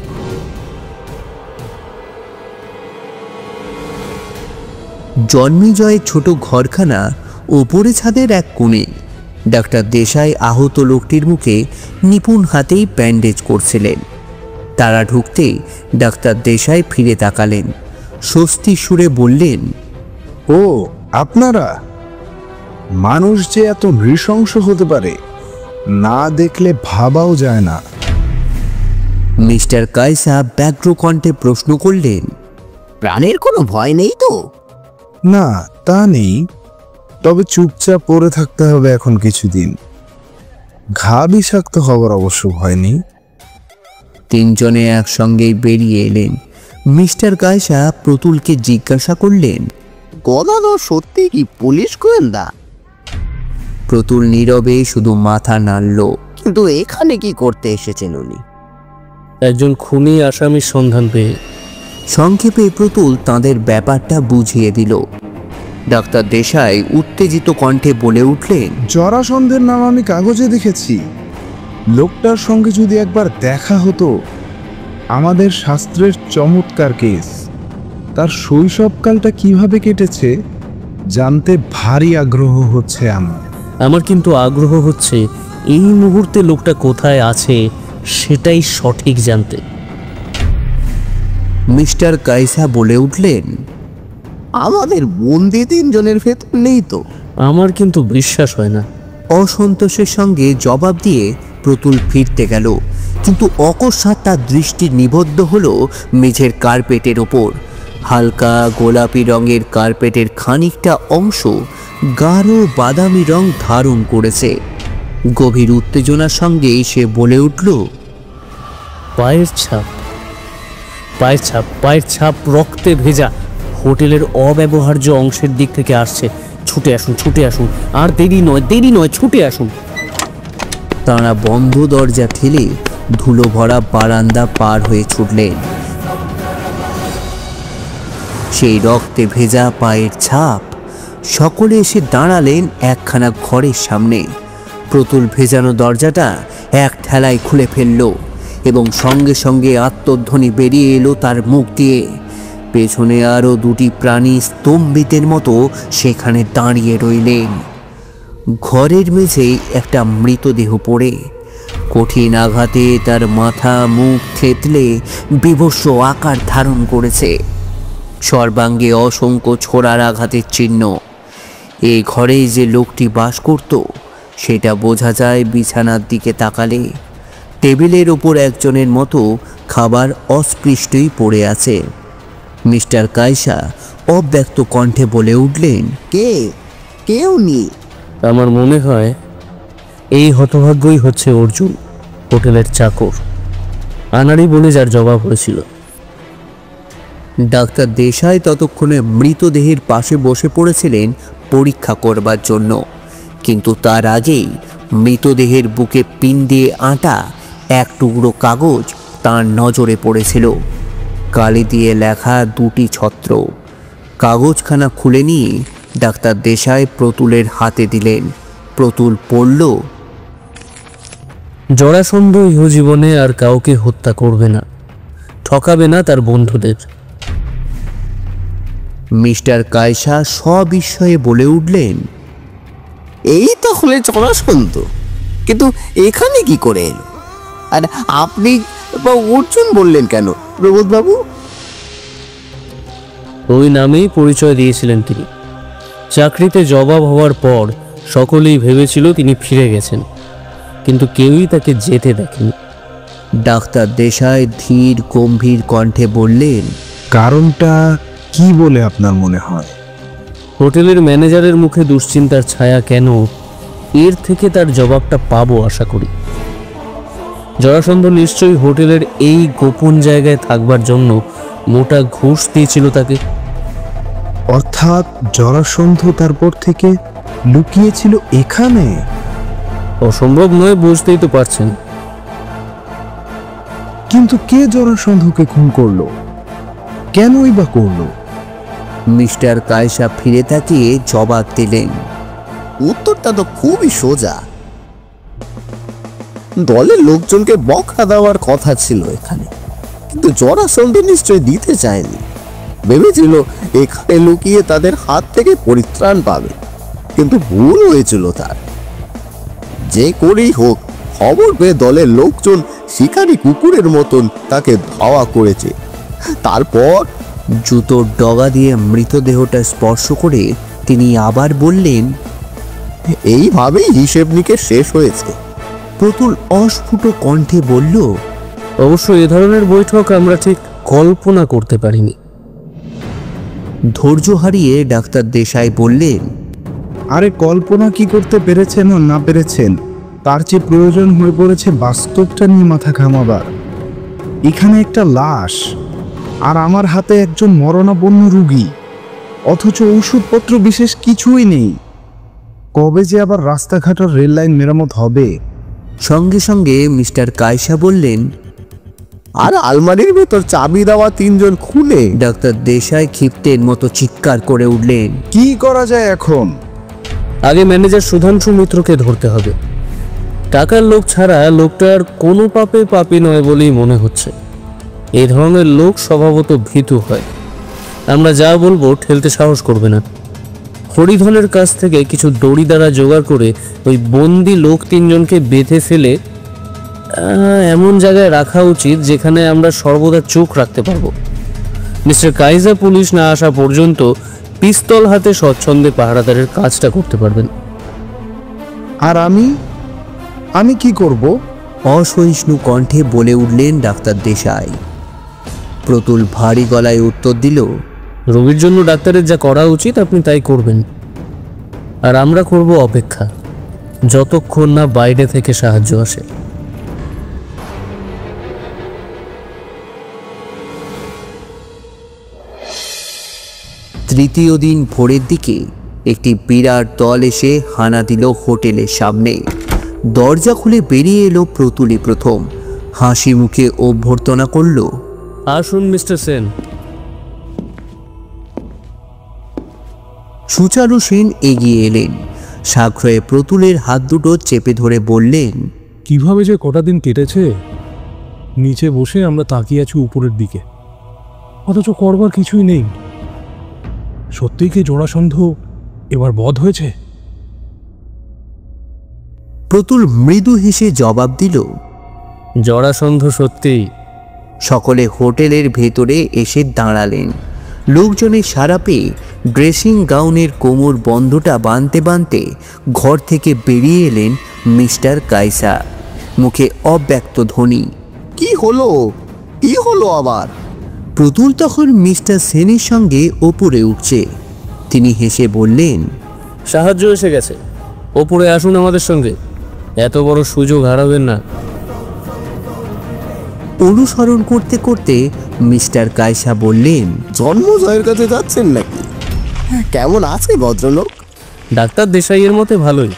জন্মেজয়ের ছোট ঘরখানা ওপরে ছাদের এক কোণে। ডাক্তার দেশাই আহত লোকটির মুখে নিপুণ হাতেই ব্যান্ডেজ করছিলেন। তারা ঢুকতেই ডাক্তার দেশাই ফিরে তাকালেন, স্বস্তি সুরে বললেন, ও আপনারা? মানুষ যে এত নৃশংস হতে পারে না দেখলে ভাবাও যায় না। মিস্টার কায়সা ব্যগ্র কণ্ঠে প্রশ্ন করলেন, প্রাণের কোনো ভয় নেই তো? না, তা নেই, তবে চুপচাপ পড়ে থাকতে হবে এখন কিছুদিন। ঘা বিষাক্ত হবার অবশ্য ভয় নেই। 3 জনে একসঙ্গেই বেরিয়ে এলেন। মিস্টার কায়সা প্রতুলকে জিজ্ঞাসা করলেন, গদাধর সত্যি কি পুলিশ গোয়েন্দা? প্রতুল নীরবে শুধু মাথা নাড়ল। কিন্তু এখানে কি করতে এসেছেন উনি? একজন খুনি আসামির সন্ধান পেয়ে। সংক্ষেপে প্রতুল তাঁদের ব্যাপারটা বুঝিয়ে দিল। ডাক্তার দেশাই উত্তেজিত কণ্ঠে বলে উঠলেন, জরাসন্ধের নাম আমি কাগজে দেখেছি। লোকটার সঙ্গে যদি একবার দেখা হতো। আমাদের শাস্ত্রের চমৎকার কেস। তার শৈশবকালটা কিভাবে কেটেছে জানতে ভারী আগ্রহ হচ্ছে আমার। আমার কিন্তু আগ্রহ হচ্ছে এই মুহূর্তে লোকটা কোথায় আছে সেটাই সঠিক জানতে। মিস্টার কায়সা বলে উঠলেন, আমাদের বন্দি 3 জনের ভেতর নেই তো? আমার কিন্তু বিশ্বাস হয় না। অসন্তোষের সঙ্গে জবাব দিয়ে প্রতুল ফিরতে গেল, কিন্তু অকস্মাৎ তার দৃষ্টি নিবদ্ধ হলো মেঝের কার্পেটের ওপর। হালকা গোলাপি রঙের কার্পেটের খানিকটা অংশ গাঢ় বাদামি রং ধারণ করেছে। গভীর উত্তেজনার সঙ্গে সে বলে উঠল, পায়ের ছাপ, পায়ের ছাপ, পায়ের ছাপ রক্তে ভেজা। হোটেলের অব্যবহার্য অংশের দিক থেকে আসছে। ছুটে আসুন, ছুটে আসুন, আর দেরি নয়, দেরি নয়, ছুটে আসুন। তাঁরা বন্ধ দরজা ঠেলে ধুলো ভরা বারান্দা পার হয়ে ছুটলেন। সেই রক্তে ভেজা পায়ের ছাপ। সকলে এসে দাঁড়ালেন একখানা ঘরের সামনে। প্রতুল ভেজানো দরজাটা এক ঠেলায় খুলে ফেলল এবং সঙ্গে সঙ্গে আত্মধ্বনি বেরিয়ে এলো তার মুখ দিয়ে। পেছনে আরও দুটি প্রাণী স্তম্ভিতের মতো সেখানে দাঁড়িয়ে রইলেন। ঘরের মেঝেই একটা মৃতদেহ পড়ে, কঠিন আঘাতে তার মাথা মুখ থেতলে বিভৎস আকার ধারণ করেছে। সর্বাঙ্গে অসংখ্য ছোড়ার আঘাতের চিহ্ন। এই ঘরে যে লোকটি বাস করত সেটা বোঝা যায় বিছানার দিকে তাকালে। টেবিলের ওপর একজনের মতো খাবার অস্পৃষ্টই পড়ে আছে। মিস্টার কায়সা অব্যক্ত কণ্ঠে বলে উঠলেন, কেউ নেই। আমার মনে হয় এই হতভাগ্যই হচ্ছে অর্জুন, হোটেলের চাকর। আনাড়ি বলে যার জবাব হয়েছিল। ডাক্তার দেশাই ততক্ষণে মৃতদেহের পাশে বসে পড়েছিলেন পরীক্ষা করবার জন্য, কিন্তু তার আগেই মৃতদেহের বুকে পিন দিয়ে আঁটা এক টুকরো কাগজ তার নজরে পড়েছিল। কালি দিয়ে লেখা দুটি ছত্র। কাগজখানা খুলে নিয়ে ডাক্তার দেশাই প্রতুলের হাতে দিলেন। প্রতুল পড়ল, জরাসন্ধ ইহজীবনে আর কাউকে হত্যা করবে না, ঠকাবে না তার বন্ধুদের। মিস্টার কায়সা সবিস্ময়ে বলে উঠলেন, এই তাহলে জরাসন্ধ, কিন্তু এখানে কি করে এলো? আর আপনি বা অর্জুন বললেন কেন প্রবোধবাবু? ওই নামেই পরিচয় দিয়েছিলেন তিনি। চাকরিতে জবাব হওয়ার পর সকলেই ভেবেছিল তিনি ফিরে গেছেন, কিন্তু কেউই তাকে যেতে দেখেনি। ডাক্তার দেশাই ধীর গম্ভীর কণ্ঠে বললেন, কারণটা কি বলে আপনার মনে হয়? হোটেলের ম্যানেজারের মুখে দুশ্চিন্তার ছায়া কেন, এর থেকে তার জবাবটা পাবো আশা করি। জরাসন্ধ নিশ্চয়ই হোটেলের এই গোপন জায়গায় থাকবার জন্য মোটা ঘুষ দিয়েছিল তাকে। অর্থাৎ জরাসন্ধ তারপর থেকে লুকিয়েছিল এখানে? অসম্ভব নয়, বুঝতেই তো পারছেন। কিন্তু কে জরাসন্ধকে খুন করলো? কেনই বা করলো? মিস্টার কায়সা ফিরে তাকিয়ে জবাব দিলেন, উত্তরটা তো খুবই সোজা। দলের লোকজনকে বকা দেওয়ার কথা ছিল এখানে, কিন্তু জরাসন্ধ নিশ্চয় দিতে চায়নি। ভেবেছিল এখানে লুকিয়ে তাদের হাত থেকে পরিত্রাণ পাবে, কিন্তু ভুল হয়েছিল তার। যে করেই হোক, খবর পেয়ে দলের লোকজন শিকারী কুকুরের মতন তাকে ধাওয়া করেছে। তারপর জুতোর ডগা দিয়ে মৃতদেহটা স্পর্শ করে তিনি আবার বললেন, এইভাবেই হিসেব নিকেশ শেষ হয়েছে। প্রতুল অস্ফুট কণ্ঠে বলল, অবশ্য এ ধরনের বৈঠক আমরা ঠিক কল্পনা করতে পারিনি। ধৈর্য হারিয়ে ডাক্তার দেশাই বললেন, আরে কল্পনা কি করতে পেরেছেন ও না পেরেছেন, তার চেয়ে প্রয়োজন হয়ে পড়েছে বাস্তবটা নিয়ে মাথা ঘামাবার। এখানে একটা লাশ, আর আমার হাতে একজন মরণাপন্ন রুগী, অথচ ওষুধপত্র বিশেষ কিছুই নেই। কবে যে আবার রাস্তাঘাট আর রেল লাইন মেরামত হবে? সঙ্গে সঙ্গে মিস্টার কায়সা বললেন, আর আলমারির ভেতর চাবি দেওয়া তিনজন খুলে। ডাক্তার দেশাই ক্ষিপ্তের মতো চিৎকার করে উঠলেন, কি করা যায় এখন? আগে ম্যানেজার সুধাংশু মিত্রকে ধরতে হবে। টাকার লোক ছাড়া লোকটার কোনো পাপে পাপী নয় বলেই মনে হচ্ছে। এই ধরনের লোক স্বভাবত ভীতু হয়। আমরা যা বলবো ঠেলতে সাহস করবে না। হরিধনের কাছ থেকে কিছু দড়ি দ্বারা জোগাড় করে ওই বন্দি লোক তিনজনকে বেঁধে ফেলে এমন জায়গায় রাখা উচিত যেখানে আমরা সর্বদা চোখ রাখতে পারবো। মিস্টার কাইজা পুলিশ না আসা পর্যন্ত পিস্তল হাতে স্বচ্ছন্দে পাহারাদারের কাজটা করতে পারবেন। আর আমি কি করব? অসহিষ্ণু কণ্ঠে বলে উঠলেন ডাক্তার দেশাই। প্রতুল ভারী গলায় উত্তর দিল, রোগীর জন্য ডাক্তারের যা করা উচিত আপনি তাই করবেন, আর আমরা করব অপেক্ষা, যতক্ষণ না বাইরে থেকে সাহায্য আসে। তৃতীয় দিন ভোরের দিকে একটি বিরাট দল এসে হানা দিল হোটেলের সামনে। দরজা খুলে বেরিয়ে এলো প্রতুলই প্রথম। হাসি মুখে অভ্যর্থনা করল, আসুন মিস্টার সেন। সুচারু সেন এগিয়ে এলেন, সাগ্রহে প্রতুলের হাত দুটো চেপে ধরে বললেন, কিভাবে যে কটা দিন কেটেছে, নিচে বসে আমরা তাকিয়ে আছি উপরের দিকে, অথচ করবার কিছুই নেই। সত্যিই কি জরাসন্ধ এবার বধ হয়েছে? প্রতুল মৃদু হেসে জবাব দিল, জরাসন্ধ সত্যিই। সকলে হোটেলের ভেতরে এসে দাঁড়ালেন। লোকজনের সাড়া পেয়ে ড্রেসিং গাউনের কোমর বন্ধটা বাঁধতে বাঁধতে ঘর থেকে বেরিয়ে এলেন মিস্টার কায়সা, মুখে অব্যক্ত ধ্বনি। কি হলো, কি হলো আবার? প্রতুল তখন মিস্টার সেনের সঙ্গে ওপরে উঠছে। তিনি হেসে বললেন, সাহায্য এসে গেছে, ওপরে আসুন আমাদের সঙ্গে, এত বড় সুযোগ হারাবেন না। অনুসরণ করতে করতে মিস্টার কায়সা বললেন, জন্মজয়ের কাছে যাচ্ছেন নাকি? কেমন আছে ভদ্রলোক? ডাক্তার দেশাইয়ের মতে ভালোই।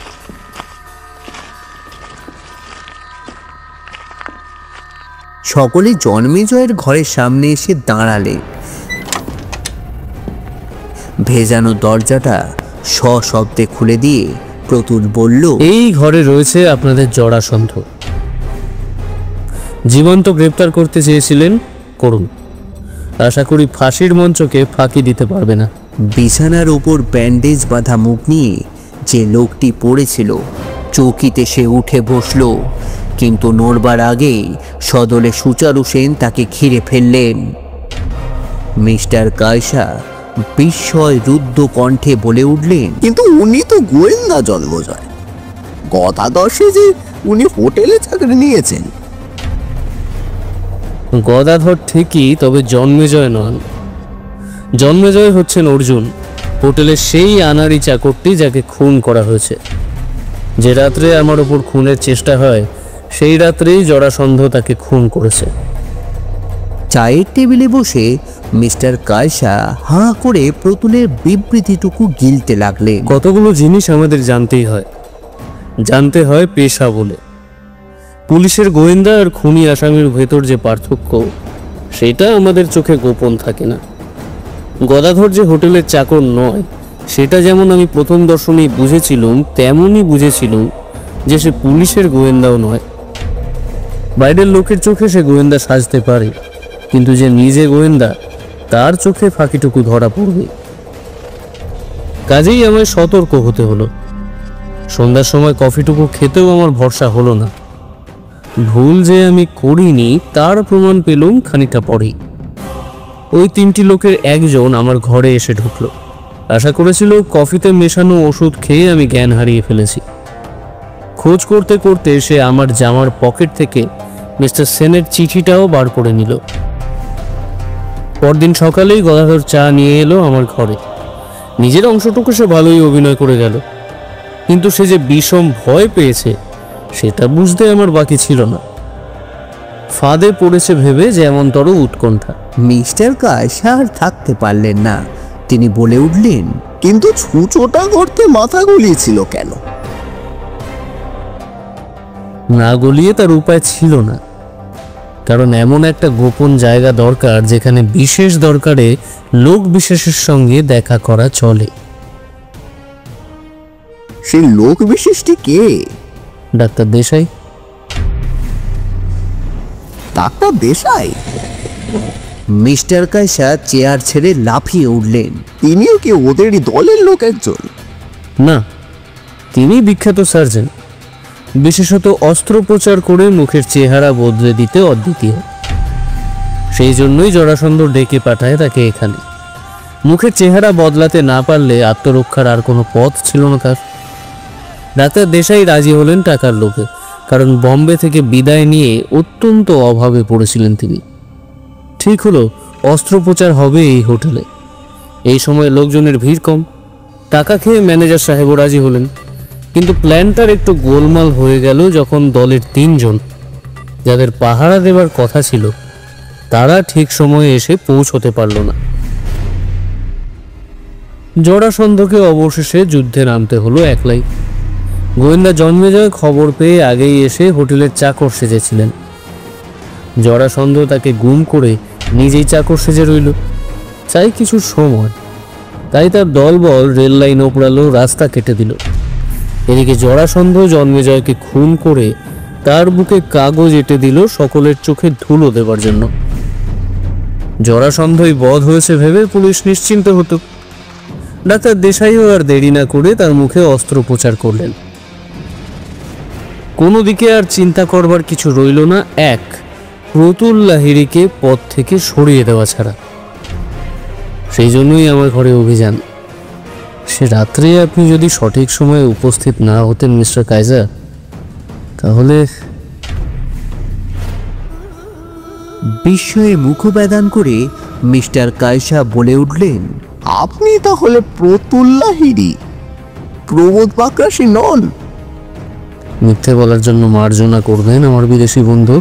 সকলে জন্মেজয়ের ঘরের সামনে এসে দাঁড়ালে। ভেজানো দরজাটা সশব্দে খুলে দিয়ে প্রতুল বলল, এই ঘরে রয়েছে আপনাদের জরাসন্ধ। জীবন্ত গ্রেপ্তার করতে চেয়েছিলেন, করুন। আশা করি ফাঁসির মঞ্চকে ফাঁকি দিতে পারবে না। বিছানার ওপর ব্যান্ডেজ বাঁধা মুখ নিয়ে যে লোকটি পড়েছিল, চৌকিতে সে উঠে বসল, কিন্তু নড়বার আগেই সদলে সুচারু সেন তাকে ঘিরে ফেললেন। মিস্টার কায়সা বিস্ময় রুদ্ধ কণ্ঠে বলে উঠলেন, কিন্তু উনি তো গোয়েন্দা জন্মজয়। কথা দশে যে উনি হোটেলে চাকরি নিয়েছেন। গদাধর ঠিকই, তবে জন্মেজয় নন। জন্মেজয় হচ্ছেন অর্জুন, হোটেলের সেই আনাড়ি চাকরটি যাকে খুন করা হয়েছে। যে রাত্রে আমার ওপর খুনের চেষ্টা হয়, সেই রাত্রেই জরাসন্ধ তাকে খুন করেছে। চায়ের টেবিলে বসে মিস্টার কায়সা হাঁ করে প্রতুলের বিবৃতিটুকু গিলতে লাগলেন। কতগুলো জিনিস আমাদের জানতেই হয়, জানতে হয় পেশা বলে। পুলিশের গোয়েন্দা আর খুনি আসামির ভেতর যে পার্থক্য, সেটা আমাদের চোখে গোপন থাকে না। গদাধর যে হোটেলের চাকর নয়, সেটা যেমন আমি প্রথম দর্শনেই বুঝেছিলাম, তেমনই বুঝেছিলাম যে সে পুলিশের গোয়েন্দাও নয়। বাইরের লোকের চোখে সে গোয়েন্দা সাজতে পারে, কিন্তু যে নিজে গোয়েন্দা, তার চোখে ফাঁকিটুকু ধরা পড়বে। কাজেই আমায় সতর্ক হতে হলো। সন্ধ্যার সময় কফিটুকু খেতেও আমার ভরসা হলো না। ভুল যে আমি করিনি তার প্রমাণ পেলুম খানিকটা পরেই। ওই তিনটি লোকের একজন আমার ঘরে এসে ঢুকলো। আশা করেছিল কফিতে মেশানো ওষুধ খেয়ে আমি জ্ঞান হারিয়ে ফেলেছি। খোঁজ করতে করতে সে আমার জামার পকেট থেকে মিস্টার সেনের চিঠিটাও বার করে নিল। পরদিন সকালেই গদাধর চা নিয়ে এলো আমার ঘরে। নিজের অংশটুকু সে ভালোই অভিনয় করে গেল, কিন্তু সে যে বিষম ভয় পেয়েছে সেটা বুঝতে আমার বাকি ছিল না। ফাঁদে পড়েছে ভেবে যে এমনতর উৎকণ্ঠা। মিস্টার কায়সা আর থাকতে পারলেন না। তিনি বলে উঠলেন, কিন্তু ছুঁচোটা করতে মাথা গলিয়েছিল কেন? না গলিয়ে তার উপায় ছিল না, কারণ এমন একটা গোপন জায়গা দরকার যেখানে বিশেষ দরকারে লোক বিশেষের সঙ্গে দেখা করা চলে। সেই লোক বিশেষটি কে? Doctor Desai. Doctor Desai? Mister কায়সা চেয়ার ছেড়ে লাফিয়ে উঠলেন। তিনিও কি ওদেরই দলের লোক একজন? না, তিনি বিখ্যাত সার্জন, বিশেষত অস্ত্রোপচার করে মুখের চেহারা বদলে দিতে অদ্বিতীয়। সেই জন্যই জরাসন্ধ ডেকে পাঠায় তাকে এখানে। মুখের চেহারা বদলাতে না পারলে আত্মরক্ষার আর কোনো পথ ছিল না তার। ডাক্তার দেশাই রাজি হলেন টাকার লোভে, কারণ বম্বে থেকে বিদায় নিয়ে অত্যন্ত অভাবে পড়েছিলেন তিনি। ঠিক হলো অস্ত্রোপচার হবে এই হোটেলে। এই সময় লোকজনের ভিড় কম, টাকা খেয়ে ম্যানেজার সাহেবও রাজি হলেন। কিন্তু প্ল্যানটার একটু গোলমাল হয়ে গেল যখন দলের তিনজন, যাদের পাহারা দেবার কথা ছিল, তারা ঠিক সময়ে এসে পৌঁছতে পারল না। জরাসন্ধকে অবশেষে যুদ্ধে নামতে হলো একলাই। গোয়েন্দা জন্মেজয় খবর পেয়ে আগেই এসে হোটেলের চাকর সেজেছিলেন। জরাসন্ধ তাকে গুম করে নিজেই চাকর সেজে রইল। চাই কিছু সময়, তাই তার দলবল রেল লাইন ওপড়ালো, রাস্তা কেটে দিল। এদিকে জরাসন্ধ জন্মেজয়কে খুন করে তার বুকে কাগজ এঁটে দিল সকলের চোখে ধুলো দেবার জন্য। জরাসন্ধই বধ হয়েছে ভেবে পুলিশ নিশ্চিন্ত হতো। ডাক্তার দেশাইও আর দেরি না করে তার মুখে অস্ত্রোপচার করলেন। কোনো দিকে আর চিন্তা করবার কিছু রইল না, এক প্রতুল লাহিড়ীকে পথ থেকে সরিয়ে দেওয়া ছাড়া। সেই জন্যই আমার ঘরে অভিযান। সে রাত্রে আপনি যদি সঠিক সময়ে উপস্থিত না হতেন মিস্টার কাইজার, তাহলে বিস্ময়ে মুখবেদান করে মিস্টার কায়সা বলে উঠলেন, আপনি তাহলে প্রতুল লাহিড়ী, প্রমোদ বাকরাশি নন? মিথ্যে বলার জন্য মার্জনা করবেন আমার বিদেশি বন্ধু।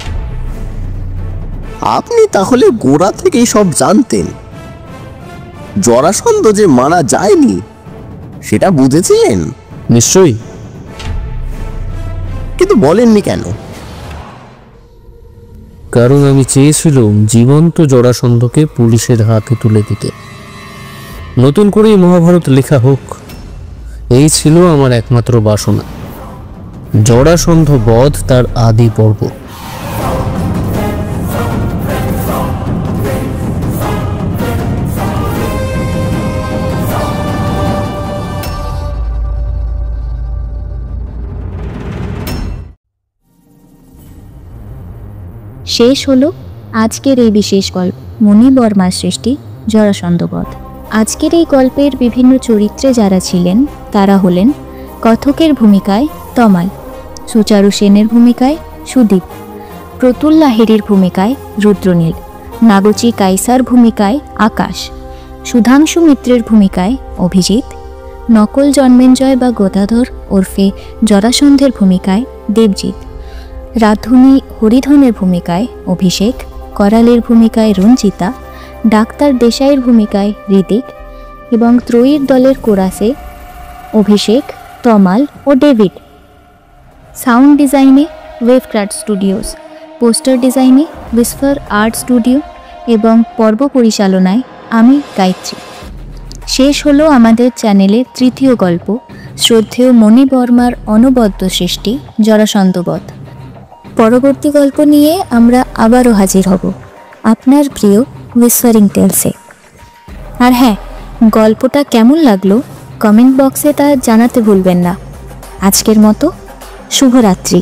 আপনি তাহলে গোড়া থেকেই সব জানতেন। জরাসন্ধ যে মারা যায়নি সেটা বুঝেছিলেন? নিশ্চয়ই। কিন্তু বলেননি কেন? কারণ আমি চেয়েছিলাম জীবন্ত জরাসন্ধকে পুলিশের হাতে তুলে দিতে। নতুন করেই মহাভারত লেখা হোক, এই ছিল আমার একমাত্র বাসনা। জরাসন্ধ বধ তার আদি পর্ব। শেষ হলো আজকের এই বিশেষ গল্প, মণি বর্মার সৃষ্টি জরাসন্ধ বধ। আজকের এই গল্পের বিভিন্ন চরিত্রে যারা ছিলেন তারা হলেন কথকের ভূমিকায় তমাল, সুচারু সেনের ভূমিকায় সুদীপ, প্রতুল লাহিড়ীর ভূমিকায় রুদ্রনীল, নাগচি কাইসার ভূমিকায় আকাশ, সুধাংশু মিত্রের ভূমিকায় অভিজিৎ, নকল জন্মেঞ্জয় বা গদাধর ওরফে জরাসন্ধের ভূমিকায় দেবজিৎ, রাধুনী হরিধনের ভূমিকায় অভিষেক, করালের ভূমিকায় রঞ্জিতা, ডাক্তার দেশাইয়ের ভূমিকায় ঋতিক এবং ত্রয়ীর দলের কোরাসে অভিষেক, তমাল ও ডেভিড। সাউন্ড ডিজাইনে ওয়েভক্রাফট স্টুডিওস, পোস্টার ডিজাইনে উইসপার আর্ট স্টুডিও এবং পর্ব পরিচালনায় আমি গায়ত্রী। শেষ হলো আমাদের চ্যানেলের তৃতীয় গল্প, শ্রদ্ধেয় মণি বর্মার অনবদ্য সৃষ্টি জরাসন্ধ বধ। পরবর্তী গল্প নিয়ে আমরা আবারও হাজির হব আপনার প্রিয় হুইসপারিং টেলসে। আর হ্যাঁ, গল্পটা কেমন লাগলো কমেন্ট বক্সে তা জানাতে ভুলবেন না। আজকের মতো শুভরাত্রি।